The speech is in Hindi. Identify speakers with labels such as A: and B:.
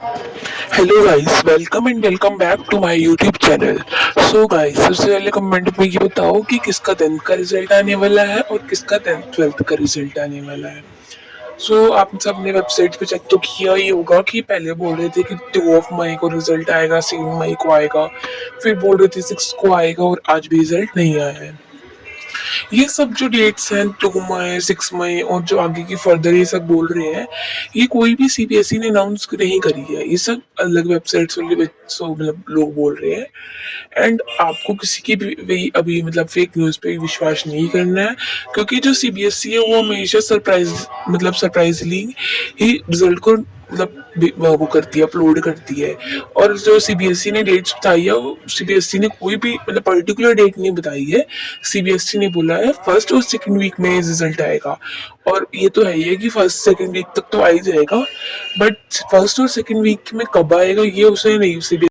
A: Hello guys, welcome and welcome back to my YouTube channel. So guys, सबसे पहले कमेंट में ये बताओ कि किसका 10th का रिजल्ट आने वाला है और किसका 10th 12th का रिजल्ट आने वाला है। आप सबने वेबसाइट पे चेक तो किया ही होगा कि पहले बोल रहे थे कि 2 मई को रिजल्ट आएगा, 7 मई को आएगा, फिर बोल रहे थे 6 को आएगा और आज भी रिजल्ट नहीं आया है। ये सब जो डेट्स हैं 2 मई, 6 मई और जो आगे की फर्दर ये सब बोल रहे हैं, ये कोई भी सीबीएसई ने अनाउंस नहीं करी है। ये सब अलग वेबसाइट्स वाले मतलब लोग बोल रहे हैं। एंड आपको किसी की भी अभी मतलब फेक न्यूज़ पे विश्वास नहीं करना है, क्योंकि जो सीबीएसई है वो हमेशा सरप्राइजली ही रिजल्ट को वो करती है, अपलोड करती है। और जो सीबीएसई ने डेट्स बताई है, वो सीबीएसई ने कोई भी मतलब पर्टिकुलर डेट नहीं बताई है। सीबीएसई ने बोला है फर्स्ट और सेकंड वीक में रिजल्ट आएगा। और ये तो है ही है कि फर्स्ट सेकंड वीक तक तो आ ही जाएगा, बट फर्स्ट और सेकंड वीक में कब आएगा ये उसे नहीं,